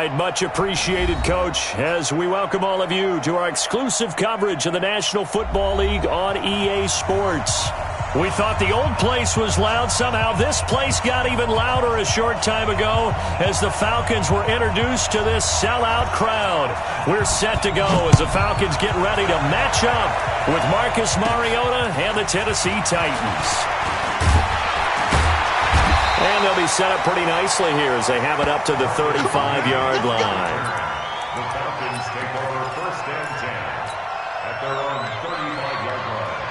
right, much appreciated, Coach, as we welcome all of you to our exclusive coverage of the National Football League on EA Sports. We thought the old place was loud. Somehow this place got even louder a short time ago as the Falcons were introduced to this sellout crowd. We're set to go as the Falcons get ready to match up with Marcus Mariota and the Tennessee Titans. And they'll be set up pretty nicely here as they have it up to the 35-yard line. The Falcons take over first and 10 at their own 35-yard line.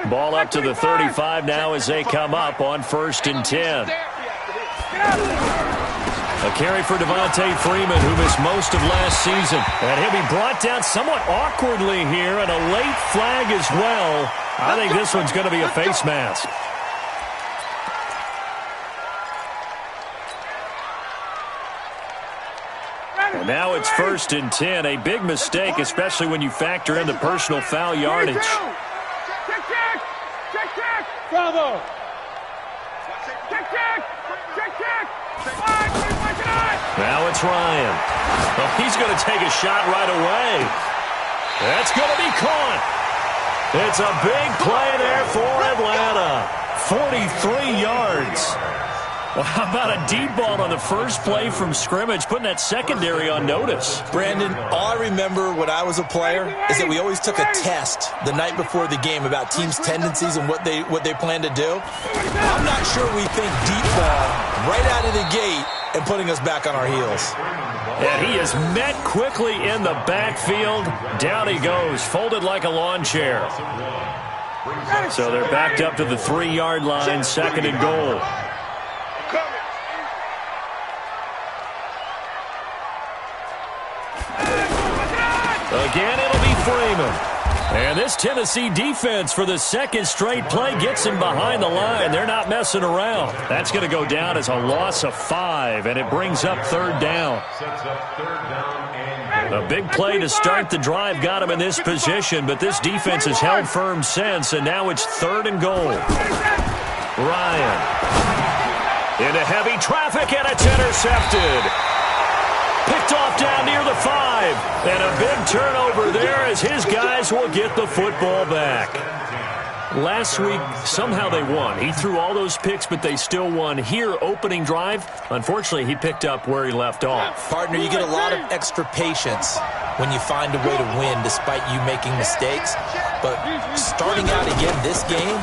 Ball up to the 35 now as they come up on first and 10. A carry for Devontae Freeman, who missed most of last season. And he'll be brought down somewhat awkwardly here, and a late flag as well. I think this one's going to be a face mask. And now it's first and 10. A big mistake, especially when you factor in the personal foul yardage. Bravo! Now it's Ryan. Well, he's going to take a shot right away. That's going to be caught. It's a big play there for Atlanta. 43 yards. Well, how about a deep ball on the first play from scrimmage, putting that secondary on notice? Brandon, all I remember when I was a player is that we always took a test the night before the game about teams' tendencies and what they plan to do. I'm not sure we think deep ball right out of the gate and putting us back on our heels. And he is met quickly in the backfield. Down he goes, folded like a lawn chair. So they're backed up to the 3-yard line, second and goal. Again, it'll be Freeman. And this Tennessee defense for the second straight play gets him behind the line. They're not messing around. That's going to go down as a loss of 5, and it brings up third down. A big play to start the drive got him in this position, but this defense has held firm since, and now it's third and goal. Ryan. Into heavy traffic, and it's intercepted. Picked off down near the 5. And a big turnover there as his guys will get the football back. Last week, somehow they won. He threw all those picks, but they still won. Here, opening drive, unfortunately, he picked up where he left off. Partner, you get a lot of extra patience when you find a way to win despite you making mistakes. But starting out again this game,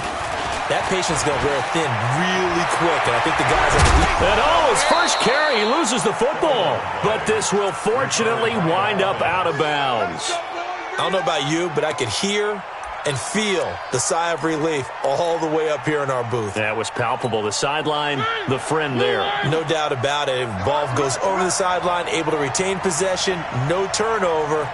that patience is going to wear thin really quick, and I think the guys on the defense. And his first carry, he loses the football. But this will fortunately wind up out of bounds. I don't know about you, but I could hear and feel the sigh of relief all the way up here in our booth. That was palpable. The sideline, the friend there. No doubt about it. Ball goes over the sideline, able to retain possession, no turnover.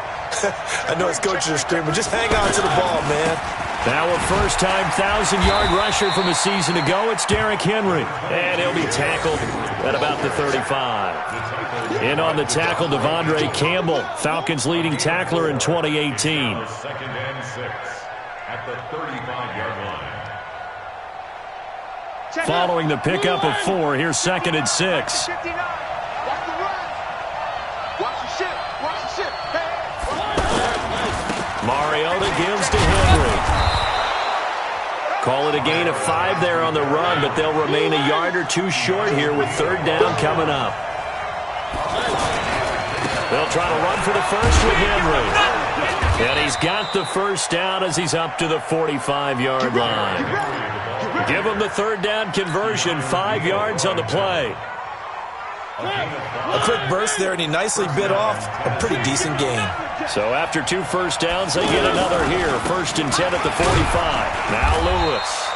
I know his coaches are screaming, just hang on to the ball, man. Now a first-time 1,000-yard rusher from a season ago, it's Derrick Henry. And he'll be tackled at about the 35. In on the tackle, Devondre Campbell, Falcons' leading tackler in 2018. Second and 6 at the 35-yard line. Following the pickup of 4, here's second and 6. Mariota gives to Henry. Call it a gain of 5 there on the run, but they'll remain a yard or 2 short here with third down coming up. They'll try to run for the first with Henry. And he's got the first down as he's up to the 45-yard line. Give him the third down conversion, 5 yards on the play. A quick burst there, and he nicely bit off a pretty decent gain. So after 2 first downs, they get another here. First and 10 at the 45. Now Lewis.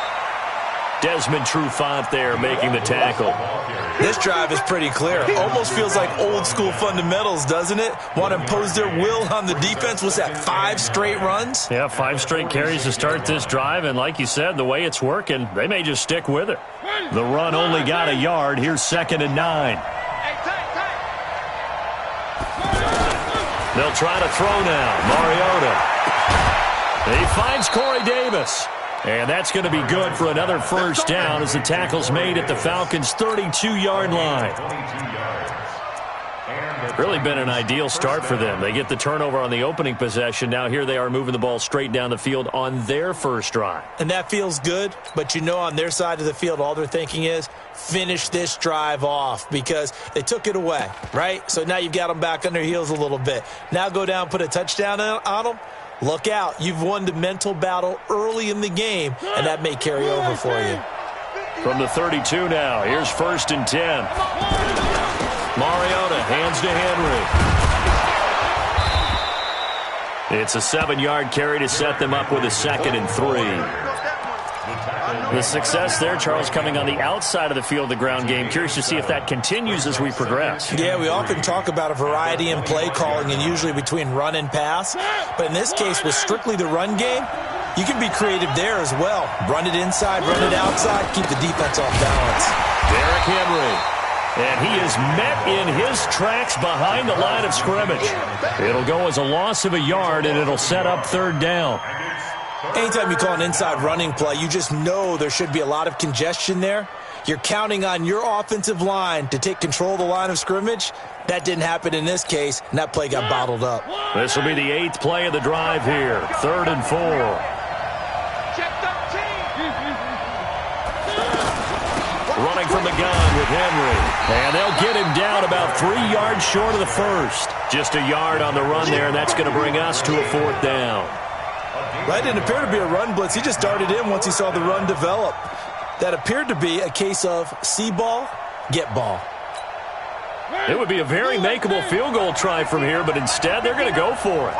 Desmond Trufant there making the tackle. This drive is pretty clear. Almost feels like old school fundamentals, doesn't it? Want to impose their will on the defense. Was that 5 straight runs? Yeah, 5 straight carries to start this drive. And like you said, the way it's working, they may just stick with it. The run only got a yard. Here's second and 9. They'll try to throw now. Mariota. He finds Corey Davis. And that's going to be good for another first down as the tackle's made at the Falcons' 32-yard line. Really been an ideal start for them. They get the turnover on the opening possession. Now here they are moving the ball straight down the field on their first drive. And that feels good, but you know on their side of the field all they're thinking is finish this drive off because they took it away, right? So now you've got them back on their heels a little bit. Now go down, put a touchdown on them. Look out. You've won the mental battle early in the game, and that may carry over for you. From the 32 now, here's 1st and 10. Mariota hands to Henry. It's a 7-yard carry to set them up with a 2nd and 3. The success there, Charles, coming on the outside of the field, the ground game. Curious to see if that continues as we progress. Yeah, we often talk about a variety in play calling and usually between run and pass. But in this case, with strictly the run game, you can be creative there as well. Run it inside, run it outside, keep the defense off balance. Derrick Henry. And he is met in his tracks behind the line of scrimmage. It'll go as a loss of a yard, and it'll set up 3rd down. Anytime you call an inside running play, you just know there should be a lot of congestion there. You're counting on your offensive line to take control of the line of scrimmage. That didn't happen in this case, and that play got bottled up. This will be the 8th play of the drive here. 3rd and 4. Running from the gun with Henry. And they'll get him down about 3 yards short of the first. Just a yard on the run there, and that's going to bring us to a 4th down. That didn't appear to be a run blitz. He just darted in once he saw the run develop. That appeared to be a case of see ball, get ball. It would be a very makeable field goal try from here, but instead they're going to go for it.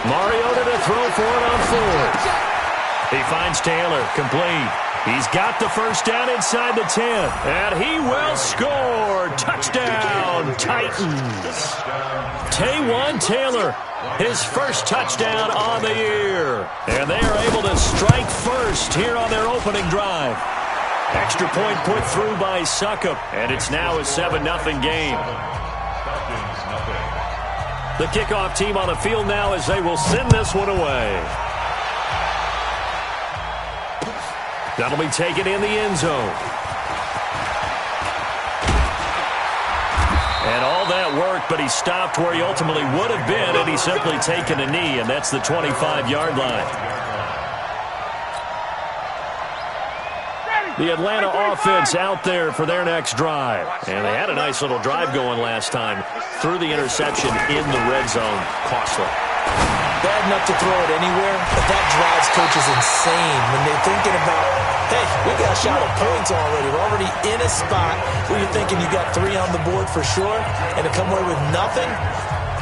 Mariota to throw for it on 4th. He finds Taylor, complete. He's got the first down inside the 10, and he will score. Touchdown, Titans. Taywan Taylor, his first touchdown on the year. And they are able to strike first here on their opening drive. Extra point put through by Succop, and it's now a 7-0 game. The kickoff team on the field now as they will send this one away. That'll be taken in the end zone. And all that worked, but he stopped where he ultimately would have been had he simply taken a knee, and that's the 25-yard line. The Atlanta offense out there for their next drive. And they had a nice little drive going last time. Threw the interception in the red zone. Costly. Bad enough to throw it anywhere, but that drives coaches insane when they're thinking about, hey, we got a shot at points already. We're already in a spot where you're thinking you got 3 on the board for sure, and to come away with nothing,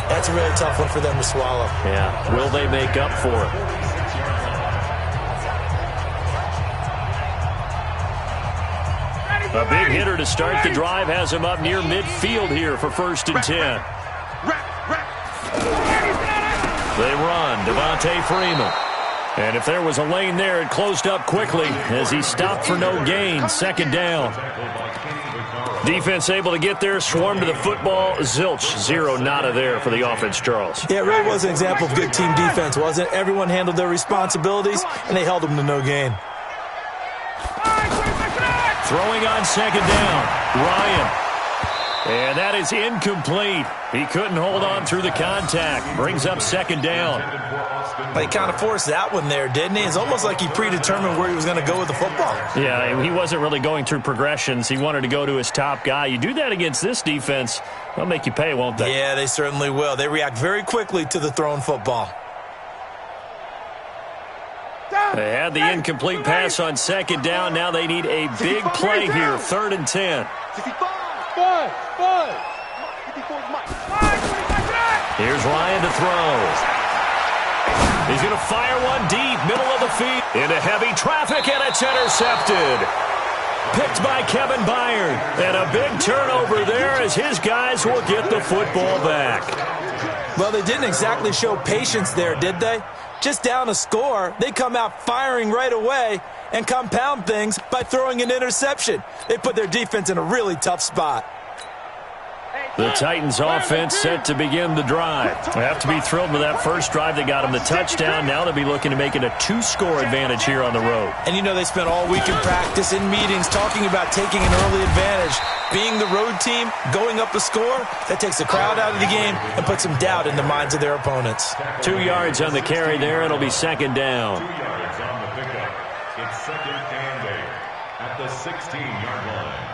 that's a really tough one for them to swallow. Yeah, will they make up for it? A big hitter to start the drive has him up near midfield here for 1st and 10. They run, Devontae Freeman. And if there was a lane there, it closed up quickly as he stopped for no gain. 2nd down. Defense able to get there, swarm to the football. Zilch, 0 nada there for the offense, Charles. Yeah, it really was an example of good team defense, wasn't it? Everyone handled their responsibilities, and they held them to no gain. Throwing on 2nd down, Ryan. And that is incomplete. He couldn't hold on through the contact. Brings up 2nd down. But he kind of forced that one there, didn't he? It's almost like he predetermined where he was going to go with the football. Yeah, he wasn't really going through progressions. He wanted to go to his top guy. You do that against this defense, they'll make you pay, won't they? Yeah, they certainly will. They react very quickly to the thrown football. They had the incomplete pass on 2nd down. Now they need a big play here, 3rd and 10. Here's Ryan to throw. He's going to fire one deep, middle of the field. Into heavy traffic, and it's intercepted. Picked by Kevin Byard. And a big turnover there as his guys will get the football back. Well, they didn't exactly show patience there, did they? just down a score, they come out firing right away and compound things by throwing an interception. They put their defense in a really tough spot. The Titans offense set to begin the drive. They have to be thrilled with that first drive. They got them the touchdown. Now they'll be looking to make it a 2-score advantage here on the road. And you know they spent all week in practice, in meetings, talking about taking an early advantage. Being the road team, going up a score, that takes the crowd out of the game and puts some doubt in the minds of their opponents. 2 yards on the carry there. It'll be second down. 2 yards on the pickup. It's second and 8 at the 16-yard line.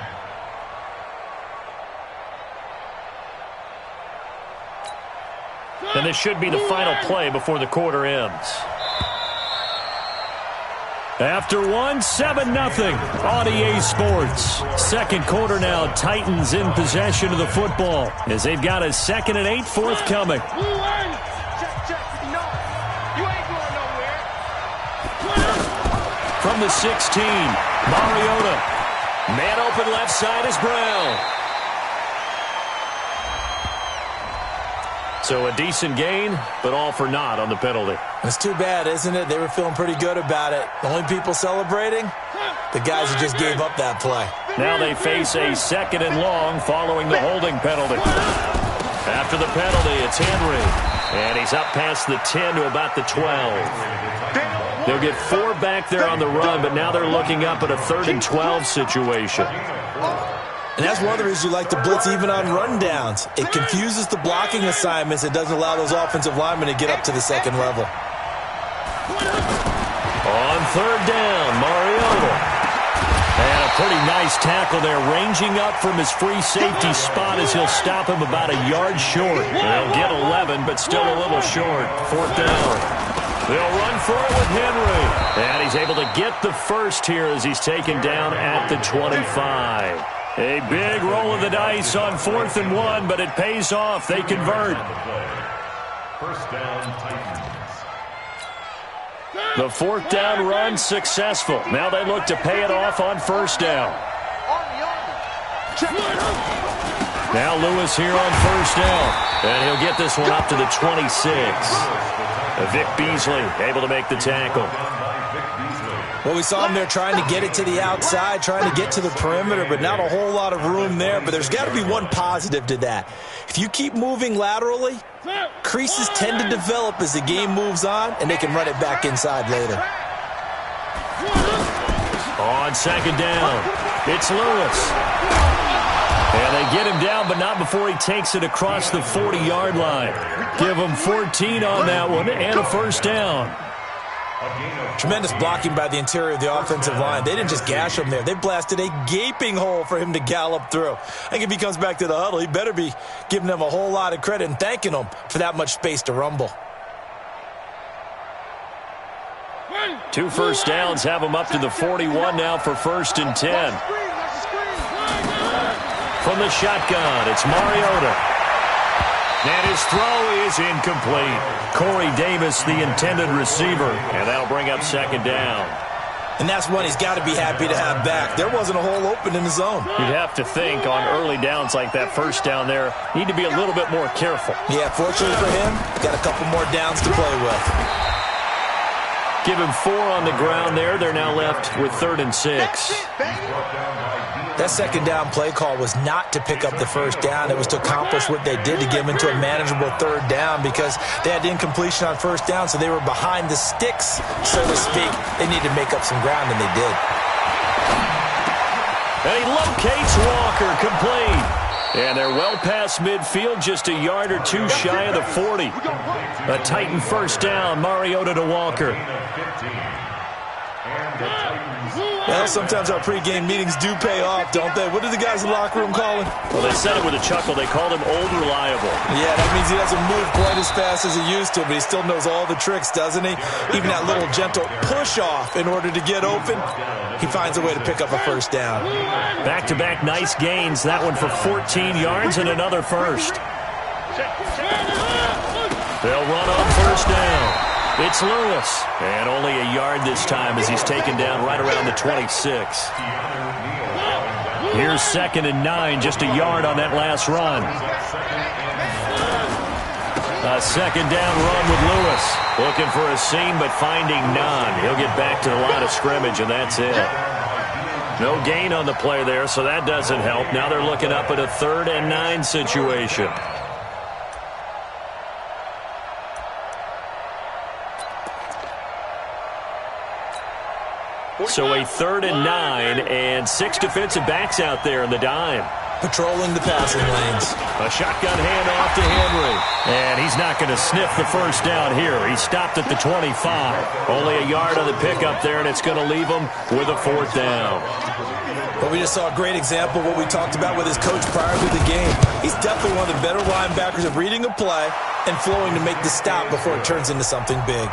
And this should be the final play before the quarter ends. After 1, 7-0 on EA Sports. Second quarter now, Titans in possession of the football as they've got a 2nd and 8 forthcoming. From the 16, Mariota. Man open left side is Brown. So a decent gain, but all for naught on the penalty. It's too bad, isn't it? They were feeling pretty good about it. The only people celebrating, the guys who just gave up that play. Now they face a 2nd and long following the holding penalty. After the penalty, it's Henry. And he's up past the 10 to about the 12. They'll get 4 back there on the run, but now they're looking up at a 3rd and 12 situation. And that's one of the reasons you like to blitz even on rundowns. It confuses the blocking assignments. It doesn't allow those offensive linemen to get up to the second level. On 3rd down, Mariota. And a pretty nice tackle there, ranging up from his free safety spot as he'll stop him about a yard short. They'll get 11, but still a little short. 4th down. They'll run for it with Henry. And he's able to get the first here as he's taken down at the 25. A big roll of the dice on 4th and 1, but it pays off. They convert. First down, Titans. The 4th down run successful. Now they look to pay it off on 1st down. Now Lewis here on 1st down. And he'll get this one up to the 26. Vic Beasley able to make the tackle. Well, we saw him there trying to get it to the outside, trying to get to the perimeter, but not a whole lot of room there. But there's got to be one positive to that. If you keep moving laterally, creases tend to develop as the game moves on, and they can run it back inside later. On 2nd down, it's Lewis. And they get him down, but not before he takes it across the 40-yard line. Give him 14 on that one and a 1st down. Tremendous blocking by the interior of the offensive line. They didn't just gash him there. They blasted a gaping hole for him to gallop through. I think if he comes back to the huddle, he better be giving them a whole lot of credit and thanking them for that much space to rumble. 2 first downs have him up to the 41 now for 1st and 10. From the shotgun, it's Mariota. And his throw is incomplete. Corey Davis, the intended receiver, and that'll bring up 2nd down. And that's one he's got to be happy to have back. There wasn't a hole open in the zone. You'd have to think on early downs like that 1st down there, need to be a little bit more careful. Yeah, fortunately for him, got a couple more downs to play with. Give him 4 on the ground there. They're now left with 3rd and 6. That 2nd down play call was not to pick up the 1st down. It was to accomplish what they did, to get them into a manageable 3rd down, because they had incompletion on 1st down, so they were behind the sticks, so to speak. They needed to make up some ground, and they did. And he locates Walker, complete. And they're well past midfield, just a yard or 2 shy of the 40. A Titan 1st down, Mariota to Walker. Well, sometimes our pregame meetings do pay off, don't they? What do the guys in the locker room call him? Well, they said it with a chuckle. They called him Old Reliable. Yeah, that means he doesn't move quite as fast as he used to, but he still knows all the tricks, doesn't he? Even that little gentle push-off in order to get open, he finds a way to pick up a 1st down. Back-to-back nice gains. That one for 14 yards and another 1st. They'll run on 1st down. It's Lewis, and only a yard this time as he's taken down right around the 26. Here's 2nd and 9, just a yard on that last run. A second down run with Lewis. Looking for a seam, but finding none. He'll get back to the line of scrimmage, and that's it. No gain on the play there, so that doesn't help. Now they're looking up at a 3rd and 9 situation. So a 3rd and 9, and 6 defensive backs out there in the dime. Patrolling the passing lanes. A shotgun handoff to Henry. And he's not going to sniff the first down here. He stopped at the 25. Only a yard on the pickup there, and it's going to leave him with a 4th down. But we just saw a great example of what we talked about with his coach prior to the game. He's definitely one of the better linebackers of reading a play and flowing to make the stop before it turns into something big.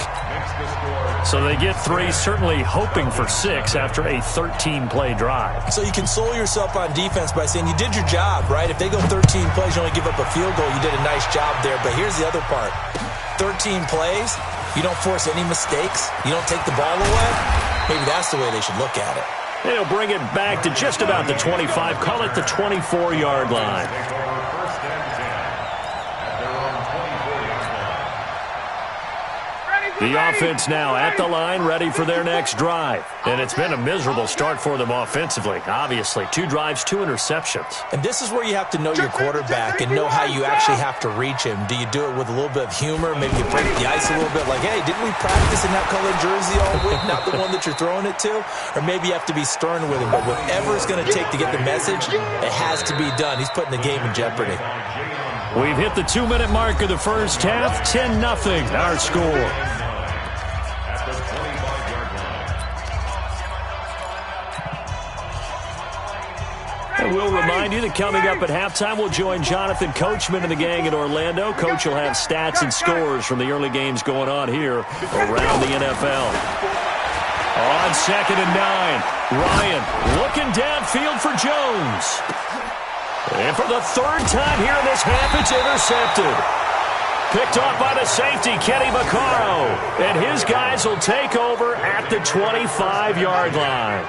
So they get 3, certainly hoping for 6 after a 13-play drive. So you console yourself on defense by saying you did your job, right? If they go 13 plays, you only give up a field goal, you did a nice job there. But here's the other part. 13 plays, you don't force any mistakes, you don't take the ball away. Maybe that's the way they should look at it. They'll bring it back to just about the 25. Call it the 24-yard line. The offense now at the line, ready for their next drive. And it's been a miserable start for them offensively, obviously. 2 drives, 2 interceptions. And this is where you have to know your quarterback and know how you actually have to reach him. Do you do it with a little bit of humor? Maybe you break the ice a little bit like, hey, didn't we practice in that colored jersey all week? Not the one that you're throwing it to? Or maybe you have to be stern with him. But whatever it's going to take to get the message, it has to be done. He's putting the game in jeopardy. We've hit the 2-minute mark of the first half. 10-0 our score. And we'll remind you that coming up at halftime, we'll join Jonathan Coachman and the gang in Orlando. Coach will have stats and scores from the early games going on here around the NFL. On 2nd and 9, Ryan looking downfield for Jones. And for the 3rd time here in this half, it's intercepted. Picked off by the safety, Kenny Vaccaro. And his guys will take over at the 25-yard line.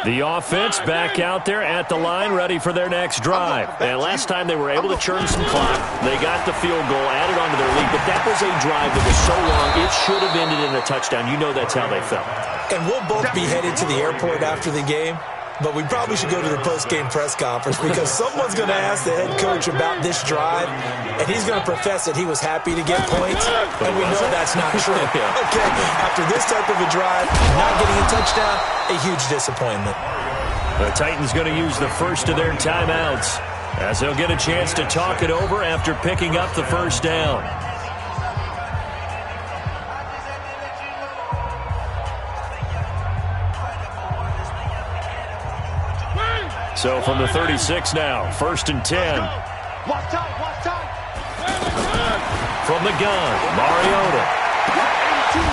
The offense back out there at the line, ready for their next drive. And last time they were able to churn some clock. They got the field goal, added on to their lead. But that was a drive that was so long, it should have ended in a touchdown. You know that's how they felt. And we'll both be headed to the airport after the game. But we probably should go to the post-game press conference because someone's going to ask the head coach about this drive, and he's going to profess that he was happy to get points, and we know that's not true. Okay, after this type of a drive, not getting a touchdown, a huge disappointment. The Titans going to use the first of their timeouts as they'll get a chance to talk it over after picking up the first down. So from the 36 now, 1st and 10. From the gun, Mariota.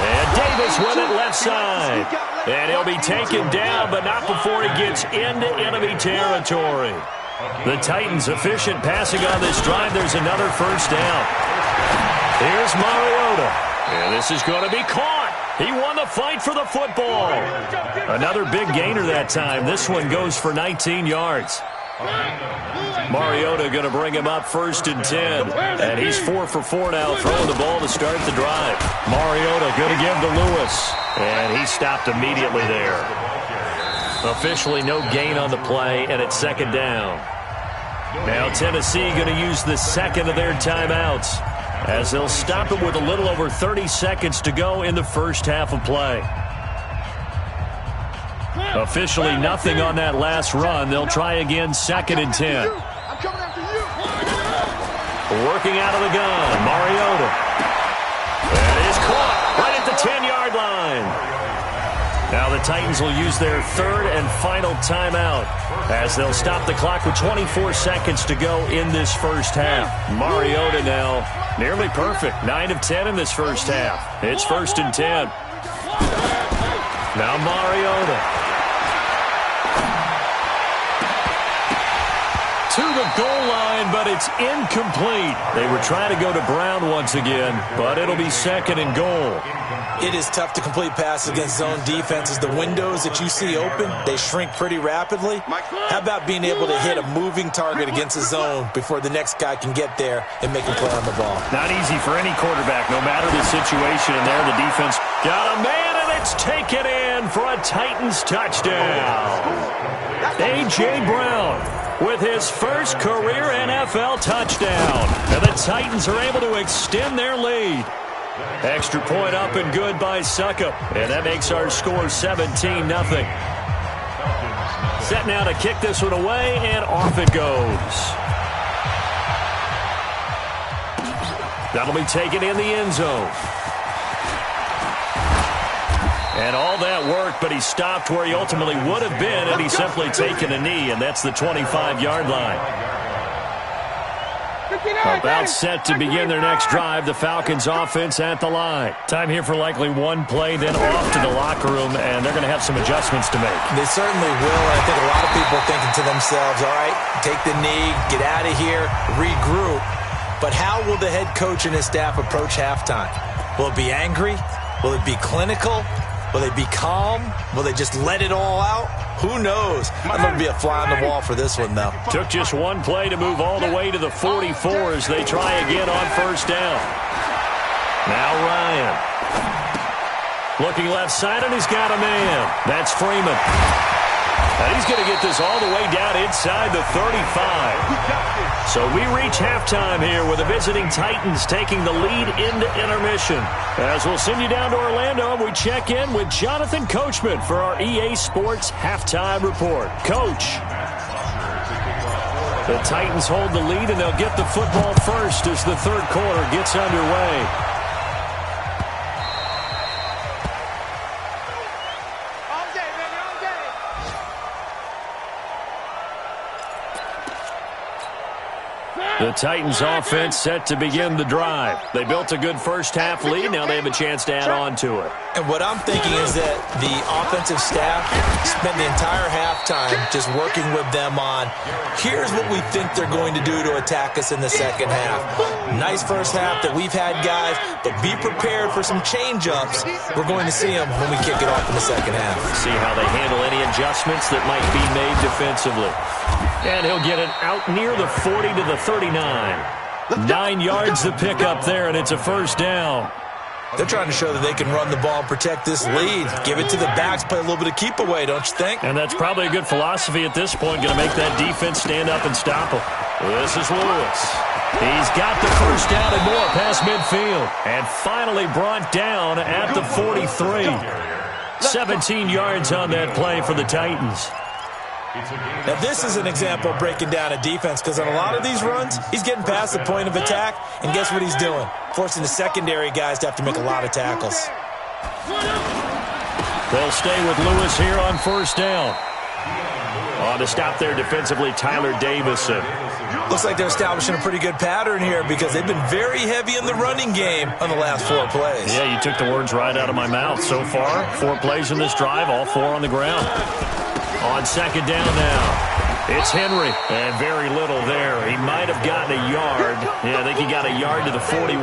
And Davis with it left side. And he'll be taken down, but not before he gets into enemy territory. The Titans efficient passing on this drive. There's another first down. Here's Mariota. And this is going to be caught. He won the fight for the football. Another big gainer that time. This one goes for 19 yards. Mariota going to bring him up 1st and 10. And he's 4 for 4 now, throwing the ball to start the drive. Mariota going to give to Lewis. And he stopped immediately there. Officially no gain on the play, and it's 2nd down. Now Tennessee going to use the 2nd of their timeouts, as they'll stop it with a little over 30 seconds to go in the first half of play. Officially nothing on that last run. They'll try again, 2nd and 10. Working out of the gun, Mariota. And it is caught right at the 10-yard line. Now the Titans will use their 3rd and final timeout, as they'll stop the clock with 24 seconds to go in this first half. Mariota now nearly perfect. 9 of 10 in this first half. It's 1st and 10. Now Mariota. To the goal line, but it's incomplete. They were trying to go to Brown once again, but it'll be 2nd and goal. It is tough to complete passes against zone defenses. The windows that you see open, they shrink pretty rapidly. How about being able to hit a moving target against a zone before the next guy can get there and make a play on the ball? Not easy for any quarterback, no matter the situation. And there the defense got a man, and it's taken in for a Titans touchdown. A.J. Brown with his first career NFL touchdown. And the Titans are able to extend their lead. Extra point up and good by Suckup. And that makes our score 17-0. Set now to kick this one away, and off it goes. That'll be taken in the end zone. And all that work, but he stopped where he ultimately would have been had he simply taken a knee, and that's the 25-yard line. About set to begin their next drive, the Falcons offense at the line. Time here for likely one play, then off to the locker room, and they're going to have some adjustments to make. They certainly will, and I think a lot of people are thinking to themselves, all right, take the knee, get out of here, regroup. But how will the head coach and his staff approach halftime? Will it be angry? Will it be clinical? Will they be calm? Will they just let it all out? Who knows? I'm going to be a fly on the wall for this one, though. Took just one play to move all the way to the 44 as they try again on first down. Now Ryan. Looking left side, and he's got a man. That's Freeman. And he's going to get this all the way down inside the 35. So we reach halftime here with the visiting Titans taking the lead into intermission. As we'll send you down to Orlando, we check in with Jonathan Coachman for our EA Sports Halftime Report. Coach. The Titans hold the lead, and they'll get the football first as the third quarter gets underway. The Titans offense set to begin the drive. They built a good first-half lead. Now they have a chance to add on to it. And what I'm thinking is that the offensive staff spent the entire halftime just working with them on, here's what we think they're going to do to attack us in the second half. Nice first half that we've had, guys, but be prepared for some change-ups. We're going to see them when we kick it off in the second half. See how they handle any adjustments that might be made defensively. And he'll get it out near the 40 to the 39. 9 yards to pick up there, and it's a first down. They're trying to show that they can run the ball and protect this lead. Give it to the backs, play a little bit of keep away, don't you think? And that's probably a good philosophy at this point, going to make that defense stand up and stop them. This is Lewis. He's got the first down and more past midfield. And finally brought down at the 43. 17 yards on that play for the Titans. Now, this is an example of breaking down a defense, because on a lot of these runs, he's getting past the point of attack, and guess what he's doing? Forcing the secondary guys to have to make a lot of tackles. They'll stay with Lewis here on first down. On to stop there defensively, Tyler Davison. Looks like they're establishing a pretty good pattern here, because they've been very heavy in the running game on the last 4 plays. Yeah, you took the words right out of my mouth. So far, 4 plays in this drive, all 4 on the ground. On second down now, it's Henry, and very little there. He might have gotten a yard. Yeah, I think he got a yard to the 41.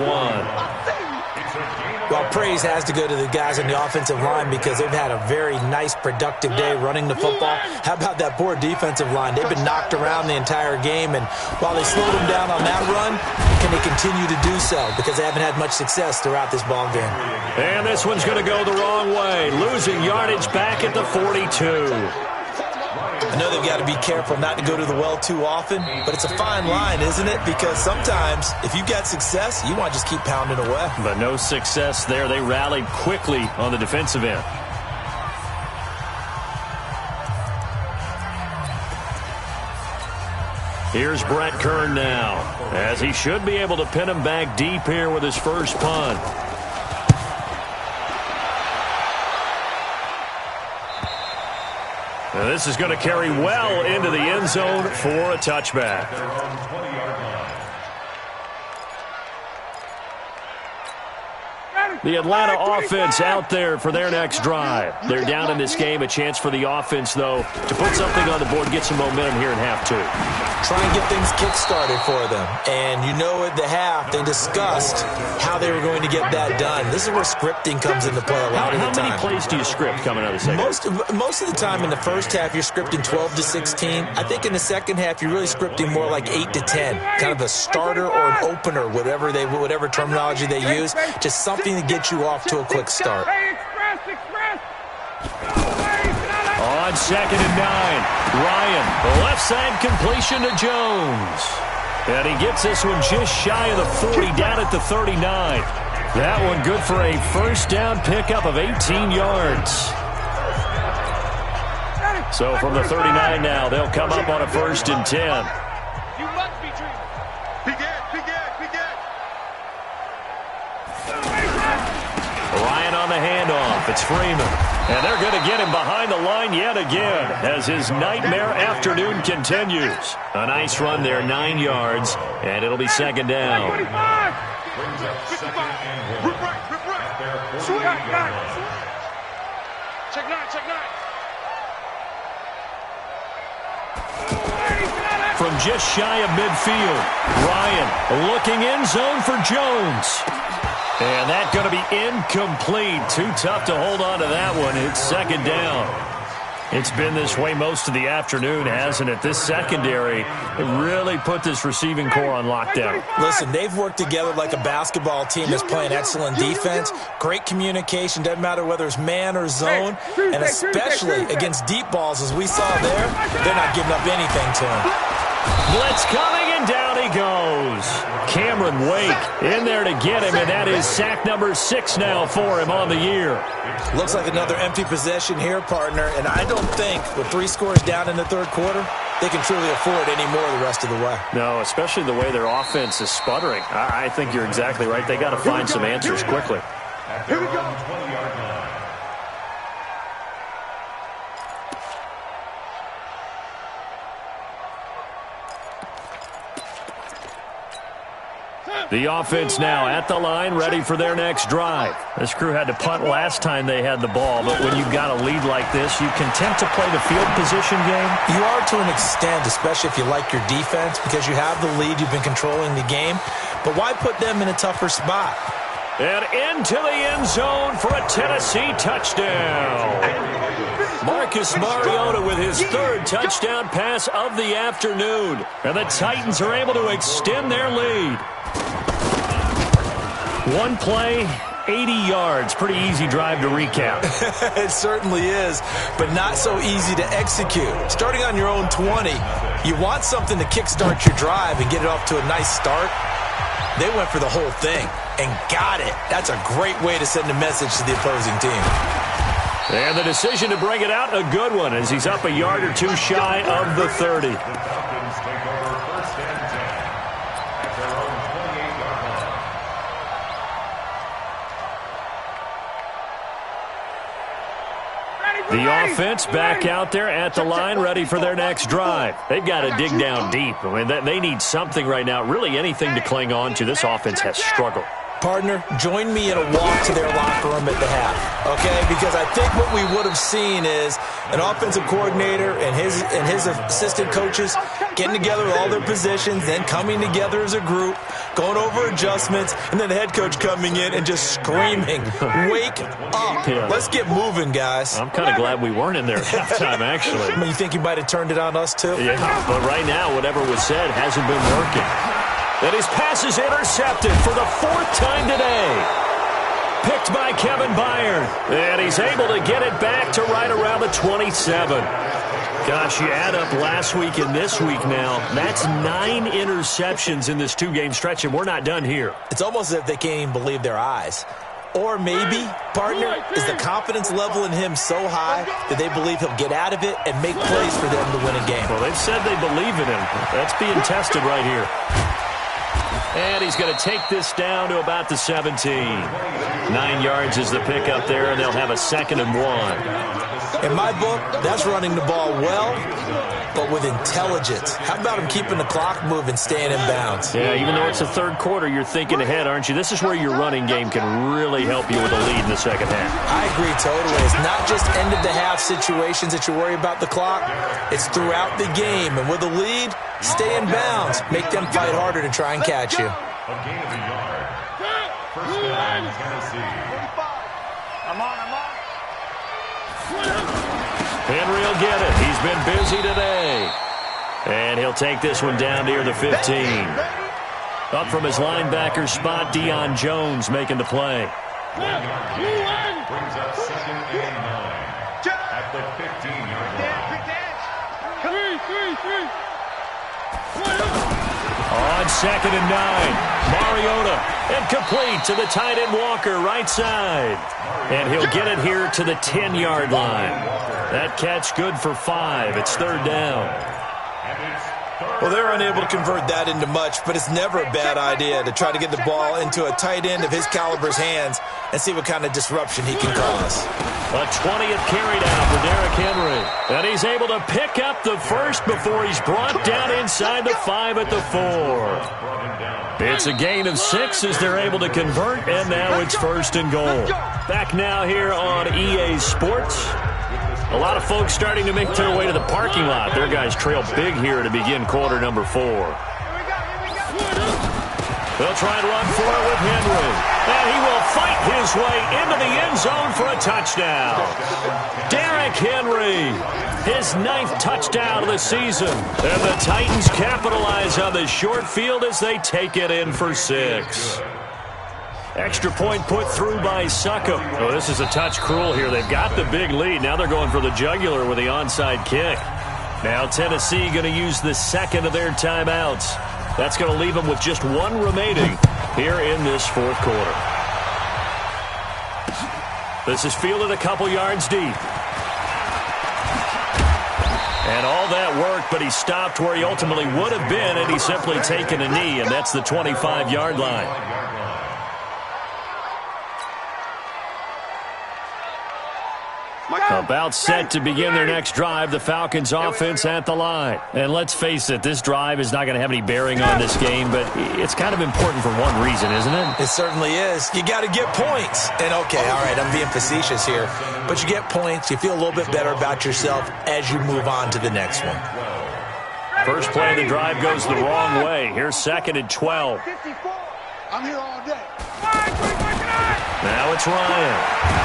Well, praise has to go to the guys on the offensive line, because they've had a very nice, productive day running the football. How about that poor defensive line? They've been knocked around the entire game, and while they slowed them down on that run, can they continue to do so? Because they haven't had much success throughout this ball game. And this one's going to go the wrong way, losing yardage back at the 42. I know they've got to be careful not to go to the well too often, but it's a fine line, isn't it? Because sometimes, if you got success, you want to just keep pounding away. But no success there. They rallied quickly on the defensive end. Here's Brett Kern now, as he should be able to pin him back deep here with his first punt. Now this is going to carry well into the end zone for a touchback. The Atlanta offense out there for their next drive. They're down in this game. A chance for the offense, though, to put something on the board, get some momentum here in half two. Try and get things kick-started for them. And you know at the half, they discussed how they were going to get that done. This is where scripting comes into play a lot of the time. How many plays do you script coming out of the second? Most of the time in the first half, you're scripting 12 to 16. I think in the second half, you're really scripting more like 8 to 10. Kind of a starter or an opener, whatever terminology they use. Just something to get you off to a quick start. On 2nd and 9, Ryan, left side completion to Jones. And he gets this one just shy of the 40, down at the 39. That one good for a first down pickup of 18 yards. So from the 39 now, they'll come up on a 1st and 10. You must be dreaming. Ryan on the handoff. It's Freeman. And they're going to get him behind the line yet again as his nightmare afternoon continues. A nice run there, 9 yards, and it'll be 2nd down. Brings up 2nd and 1. At their 48-yard line. Check nine. From just shy of midfield, Ryan looking in zone for Jones. And that's going to be incomplete. Too tough to hold on to that one. It's 2nd down. It's been this way most of the afternoon, hasn't it? This secondary really put this receiving core on lockdown. Listen, they've worked together like a basketball team that's playing excellent defense. Great communication. Doesn't matter whether it's man or zone. And especially against deep balls, as we saw there, they're not giving up anything to him. Blitz coming, and down he goes. Cameron Wake in there to get him, and that is sack number 6 now for him on the year. Looks like another empty possession here, partner, and I don't think with 3 scores down in the 3rd quarter, they can truly afford any more the rest of the way. No, especially the way their offense is sputtering. I think you're exactly right. They got to find some answers quickly. Here we go. 20-yard line. The offense now at the line, ready for their next drive. This crew had to punt last time they had the ball, but when you've got a lead like this, you content to play the field position game? You are to an extent, especially if you like your defense, because you have the lead, you've been controlling the game. But why put them in a tougher spot? And into the end zone for a Tennessee touchdown. Marcus Mariota with his 3rd touchdown pass of the afternoon. And the Titans are able to extend their lead. One play, 80 yards. Pretty easy drive to recap. It certainly is, but not so easy to execute. Starting on your own 20, you want something to kickstart your drive and get it off to a nice start. They went for the whole thing and got it. That's a great way to send a message to the opposing team. And the decision to bring it out, a good one, as he's up a yard or 2 shy of the 30. The Falcons take over 1st and 10 at their own 28-yard line. The offense back out there at the line, ready for their next drive. They've got to dig down deep. I mean, they need something right now, really anything to cling on to. This offense has struggled. Partner, join me in a walk to their locker room at the half, okay? Because I think what we would have seen is an offensive coordinator and his assistant coaches getting together with all their positions, then coming together as a group, going over adjustments, and then the head coach coming in and just screaming, "Wake up. Yeah. Let's get moving, guys." I'm kind of glad we weren't in there at halftime, actually. I mean, you think you might have turned it on us, too? Yeah, but right now, whatever was said hasn't been working. And his pass is intercepted for the 4th time today. Picked by Kevin Byard. And he's able to get it back to right around the 27. Gosh, you add up last week and this week now. That's 9 interceptions in this 2-game stretch, and we're not done here. It's almost as if they can't even believe their eyes. Or maybe, partner, is the confidence level in him so high that they believe he'll get out of it and make plays for them to win a game. Well, they've said they believe in him. That's being tested right here. And he's going to take this down to about the 17. 9 yards is the pickup there, and they'll have a 2nd and 1. In my book, that's running the ball well, but with intelligence. How about him keeping the clock moving, staying in bounds? Yeah, even though it's the third quarter, you're thinking ahead, aren't you? This is where your running game can really help you with a lead in the second half. I agree totally. It's not just end-of-the-half situations that you worry about the clock. It's throughout the game. And with a lead, stay in bounds. Make them fight harder to try and catch you. A gain of a yard. First down, Tennessee. I'm on. Henry will get it. He's been busy today. And he'll take this one down near the 15. Up from his linebacker spot, Deion Jones making the play. Brings up 2nd and 9 at the 15-yard line. On 2nd and 9, Mariota, and complete to the tight end Walker, right side. And he'll get it here to the 10-yard line. That catch good for 5. It's 3rd down. Well, they're unable to convert that into much, but it's never a bad idea to try to get the ball into a tight end of his caliber's hands and see what kind of disruption he can cause. A 20th carry down for Derrick Henry. And he's able to pick up the first before he's brought down inside the 5 at the 4. It's a gain of 6 as they're able to convert, and now it's 1st and goal. Back now here on EA Sports. A lot of folks starting to make their way to the parking lot. Their guys trail big here to begin quarter number 4. They'll try and run for it with Henry. And he will fight his way into the end zone for a touchdown. Derrick Henry, his 9th touchdown of the season. And the Titans capitalize on the short field as they take it in for 6. Extra point put through by Succop. Oh, this is a touch cruel here. They've got the big lead. Now they're going for the jugular with the onside kick. Now Tennessee going to use the 2nd of their timeouts. That's going to leave them with just 1 remaining here in this 4th quarter. This is fielded a couple yards deep. And all that worked, but he stopped where he ultimately would have been, and he's simply taken a knee, and that's the 25-yard line. About set to begin their next drive, the Falcons offense at the line. And let's face it, this drive is not going to have any bearing on this game, but it's kind of important for one reason, isn't it? It certainly is. You got to get points. And okay, all right, I'm being facetious here, but you get points, you feel a little bit better about yourself as you move on to the next one. First play of the drive goes the wrong way. Here's 2nd and 12. I'm here all day. Now it's Ryan.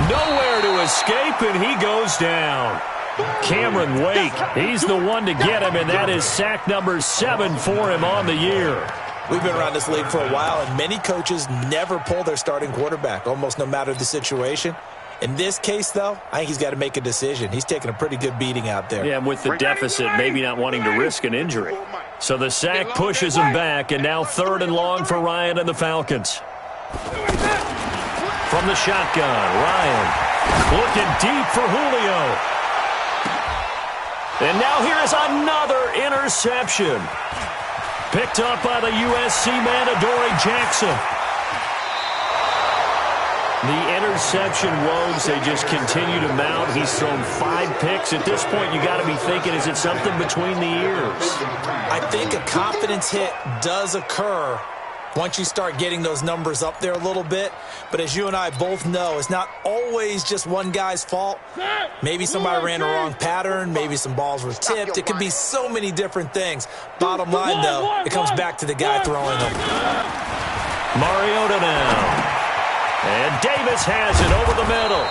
Nowhere to escape, and he goes down. Cameron Wake, he's the one to get him, and that is sack number 7 for him on the year. We've been around this league for a while, and many coaches never pull their starting quarterback, almost no matter the situation. In this case, though, I think he's got to make a decision. He's taking a pretty good beating out there. Yeah, and with the deficit, maybe not wanting to risk an injury. So the sack pushes him back, and now 3rd and long for Ryan and the Falcons. From the shotgun, Ryan looking deep for Julio. And now here is another interception. Picked up by the USC man, Adoree Jackson. The interception woes, they just continue to mount. He's thrown 5 picks. At this point, you got to be thinking, is it something between the ears? I think a confidence hit does occur once you start getting those numbers up there a little bit. But as you and I both know, it's not always just one guy's fault. Maybe somebody ran a wrong pattern. Maybe some balls were tipped. It could be so many different things. Bottom line, though, it comes back to the guy throwing them. Mariota now. And Davis has it over the middle.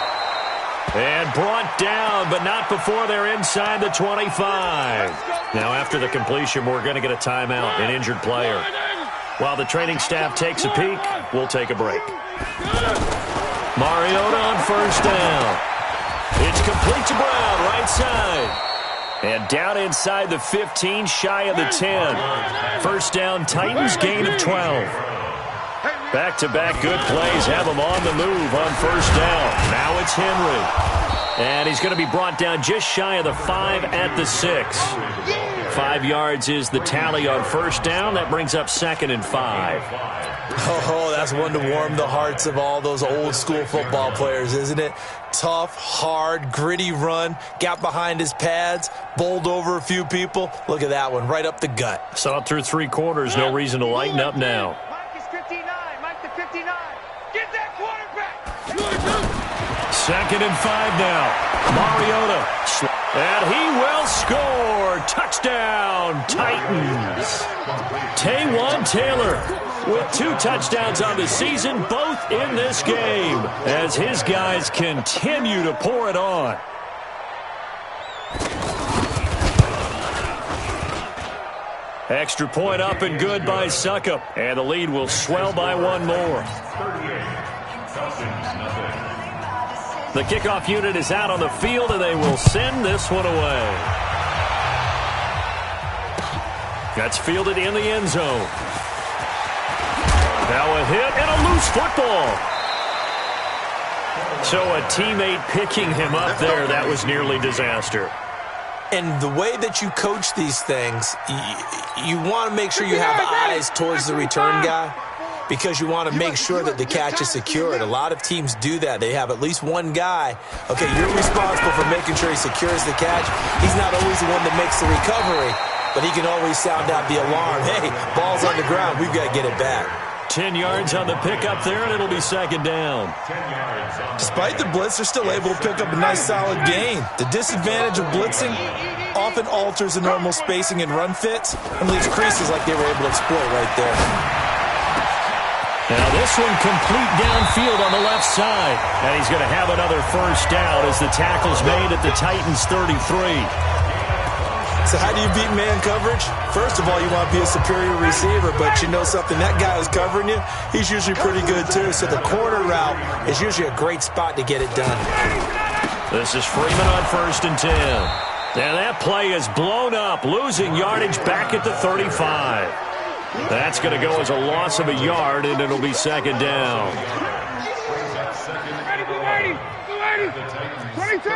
And brought down, but not before they're inside the 25. Now, after the completion, we're going to get a timeout, an injured player. While the training staff takes a peek, we'll take a break. Mariota on 1st down. It's complete to Brown, right side. And down inside the 15, shy of the 10. 1st down, Titans, gain of 12. Back-to-back good plays have him on the move on 1st down. Now it's Henry. And he's going to be brought down just shy of the 5 at the 6. 5 yards is the tally on 1st down. That brings up 2nd and 5. Oh, that's one to warm the hearts of all those old school football players, isn't it? Tough, hard, gritty run, got behind his pads, bowled over a few people. Look at that one, right up the gut. Saw it through 3 quarters, no reason to lighten up now. Mike is 59, Mike the 59. Get that quarterback. 2nd and 5 now. Mariota. And he will score. Touchdown, Titans. Taywan Taylor with 2 touchdowns on the season, both in this game, as his guys continue to pour it on. Extra point up and good by Suckup, and the lead will swell by 1 more. The kickoff unit is out on the field, and they will send this one away. That's fielded in the end zone. Now a hit and a loose football. So a teammate picking him up there, that was nearly disaster. And the way that you coach these things, you want to make sure you have eyes towards the return guy, because you want to make sure that the catch is secured. A lot of teams do that. They have at least one guy. Okay, you're responsible for making sure he secures the catch. He's not always the one that makes the recovery, but he can always sound out the alarm. Hey, ball's on the ground. We've got to get it back. 10 yards on the pickup there, and it'll be 2nd down. Despite the blitz, they're still able to pick up a nice, solid gain. The disadvantage of blitzing often alters the normal spacing and run fits and leaves creases like they were able to exploit right there. Now this one complete downfield on the left side. And he's going to have another 1st down as the tackle's made at the Titans' 33. So how do you beat man coverage? First of all, you want to be a superior receiver, but you know something, that guy who's covering you, he's usually pretty good too. So the corner route is usually a great spot to get it done. This is Freeman on 1st and 10. And that play is blown up, losing yardage back at the 35. That's going to go as a loss of a yard, and it'll be 2nd down. Ready. 22.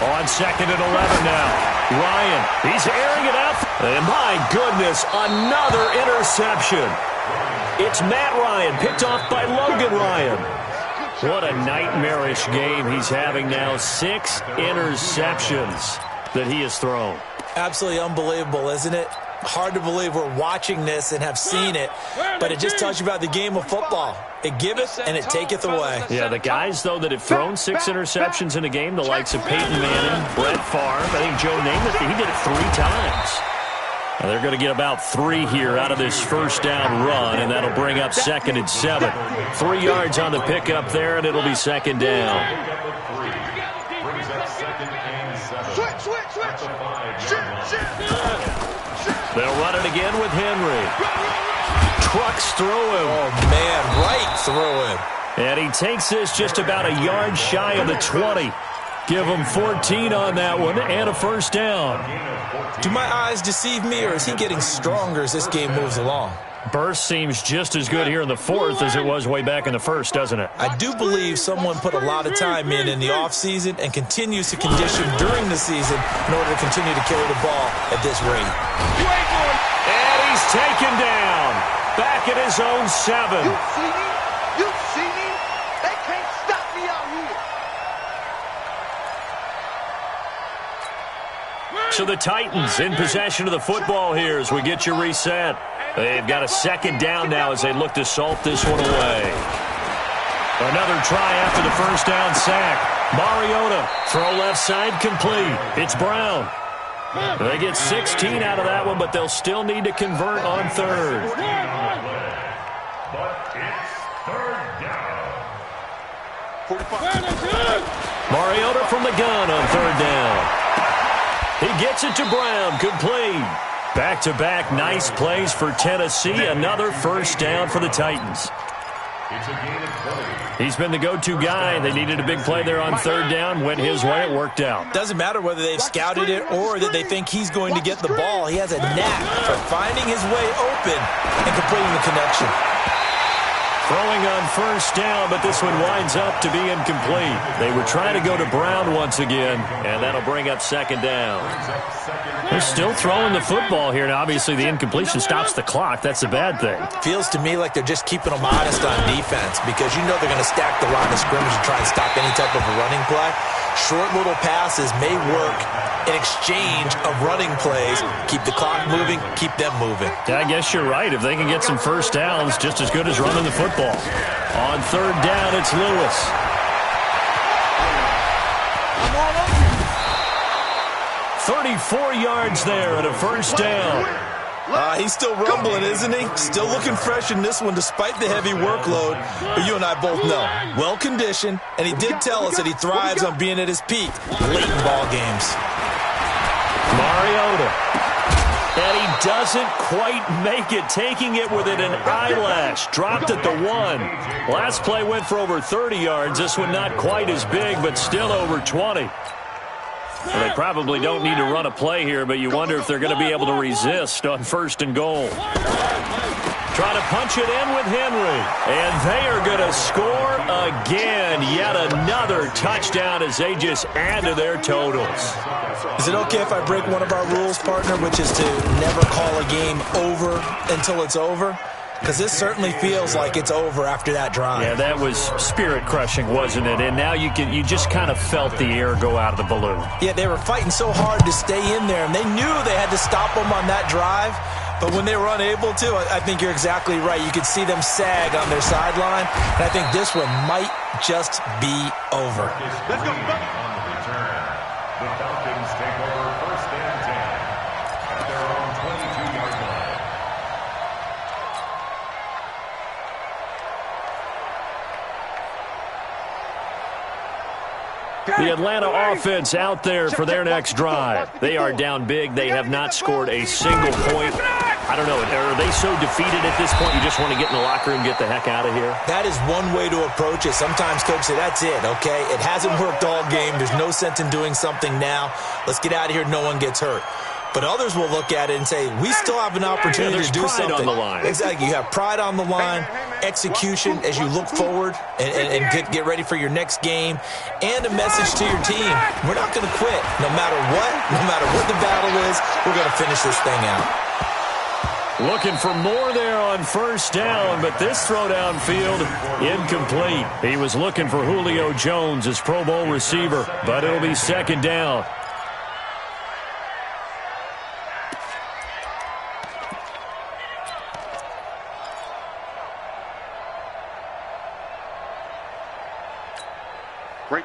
On 2nd and 11 now. Ryan, he's airing it out. And my goodness, another interception. It's Matt Ryan, picked off by Logan Ryan. What a nightmarish game he's having now. 6 interceptions that he has thrown. Absolutely unbelievable, isn't it? Hard to believe we're watching this and have seen it, but it just tells you about the game of football. It giveth and it taketh away. Yeah, the guys, though, that have thrown 6 interceptions in a game, the likes of Peyton Manning, Brett Favre, I think Joe Namath, he did it 3 times. Now they're going to get about 3 here out of this 1st down run, and that'll bring up 2nd and 7. 3 yards on the pickup there, and it'll be 2nd down. They'll run it again with Henry. Trucks through him. Oh, man, right through him. And he takes this just about a yard shy of the 20. Give him 14 on that one and a 1st down. Do my eyes deceive me, or is he getting stronger as this game moves along? Burst seems just as good here in the 4th as it was way back in the 1st, doesn't it? I do believe someone put a lot of time in the offseason and continues to condition during the season in order to continue to carry the ball at this rate. And he's taken down. Back at his own 7. You see me? You see me? They can't stop me out here. So the Titans in possession of the football here as we get you reset. They've got a 2nd down now as they look to salt this one away. Another try after the 1st down sack. Mariota, throw left side complete. It's Brown. They get 16 out of that one, but they'll still need to convert on 3rd. But it's 3rd down. Mariota from the gun on 3rd down. He gets it to Brown, complete. Back-to-back nice plays for Tennessee. Another 1st down for the Titans. It's a gain of 20. He's been the go-to guy. They needed a big play there on 3rd down. Went his way. It worked out. Doesn't matter whether they've scouted it or that they think he's going to get the ball. He has a knack for finding his way open and completing the connection. Throwing on first down, but this one winds up to be incomplete. They were trying to go to Brown once again, and that'll bring up second down. They're still throwing the football here, and obviously the incompletion stops the clock. That's a bad thing. Feels to me like they're just keeping them honest on defense because you know they're going to stack the line of scrimmage and try and stop any type of a running play. Short little passes may work in exchange of running plays. Keep the clock moving, keep them moving. Yeah, I guess you're right. If they can get some first downs, just as good as running the football. On third down, it's Lewis. 34 yards there and a first down. He's still rumbling, isn't he? Still looking fresh in this one despite the heavy workload. But you and I both know, well-conditioned, and he did tell us that he thrives on being at his peak late in ball games. Mariota. And he doesn't quite make it, taking it within an eyelash. Dropped at the 1. Last play went for over 30 yards. This one not quite as big, but still over 20. Well, they probably don't need to run a play here, but you wonder if they're going to be able to resist on first and goal. Try to punch it in with Henry. And they are going to score again. Yet another touchdown as they just add to their totals. Is it okay if I break one of our rules, partner, which is to never call a game over until it's over? Because this certainly feels like it's over after that drive. Yeah, that was spirit-crushing, wasn't it? And now you just kind of felt the air go out of the balloon. Yeah, they were fighting so hard to stay in there, and they knew they had to stop them on that drive. But when they were unable to, I think you're exactly right. You could see them sag on their sideline, and I think this one might just be over. Let's go. On the return, the Falcons take over first and 10 at their own 22-yard line. The Atlanta offense out there for their next drive. They are down big. They have not scored a single point. I don't know. Are they so defeated at this point you just want to get in the locker room and get the heck out of here? That is one way to approach it. Sometimes coaches say, that's it, okay? It hasn't worked all game. There's no sense in doing something now. Let's get out of here. No one gets hurt. But others will look at it and say, we still have an opportunity to do something. On the line. Exactly. You have pride on the line, execution as you look forward and get ready for your next game, and a message to your team. We're not going to quit. No matter what the battle is, we're going to finish this thing out. Looking for more there on first down, but this throw downfield, incomplete. He was looking for Julio Jones, his Pro Bowl receiver, but it'll be second down.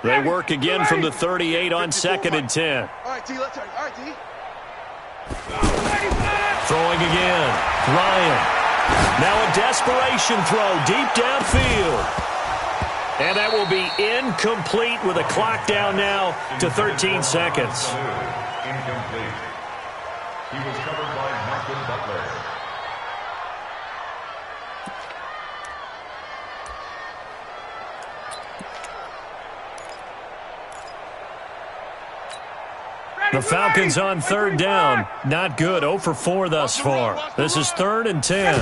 They work again from the 38 on second and 10. All right, D, let's go. All right, D. Throwing again. Ryan. Now a desperation throw deep downfield. And that will be incomplete with a clock down now to 13 seconds. Incomplete. He was covered by Malcolm Butler. The Falcons on third down. Not good. 0 for 4 thus far. This is 3rd and 10.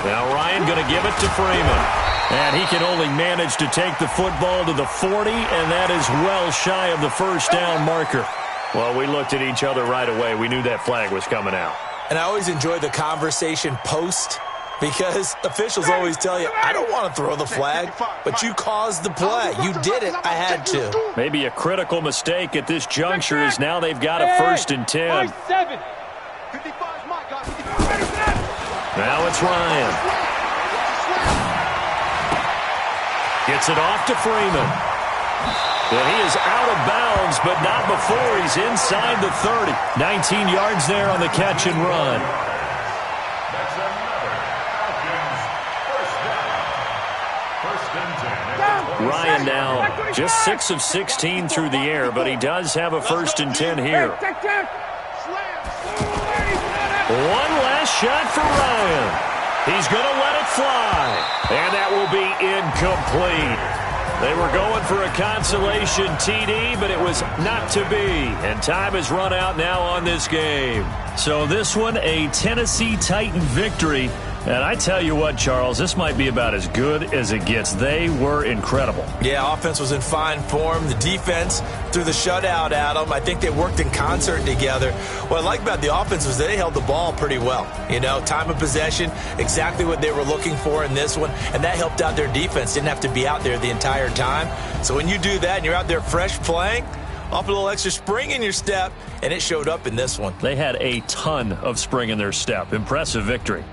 Now Ryan going to give it to Freeman. And he can only manage to take the football to the 40, and that is well shy of the first down marker. Well, we looked at each other right away. We knew that flag was coming out. And I always enjoy the conversation post, because officials always tell you, I don't want to throw the flag, but you caused the play. You did it. I had to. Maybe a critical mistake at this juncture is now they've got a 1st and 10. Now it's Ryan. Gets it off to Freeman. And he is out of bounds, but not before he's inside the 30. 19 yards there on the catch and run. Ryan now just 6 of 16 through the air, but he does have a 1st and 10 here. One last shot for Ryan. He's going to let it fly, and that will be incomplete. They were going for a consolation TD, but it was not to be, and time has run out now on this game. So this one, a Tennessee Titan victory. And I tell you what, Charles, this might be about as good as it gets. They were incredible. Yeah, offense was in fine form. The defense threw the shutout at them. I think they worked in concert together. What I like about the offense was they held the ball pretty well. You know, time of possession, exactly what they were looking for in this one, and that helped out their defense. Didn't have to be out there the entire time. So when you do that and you're out there fresh playing, off a little extra spring in your step, and it showed up in this one. They had a ton of spring in their step. Impressive victory.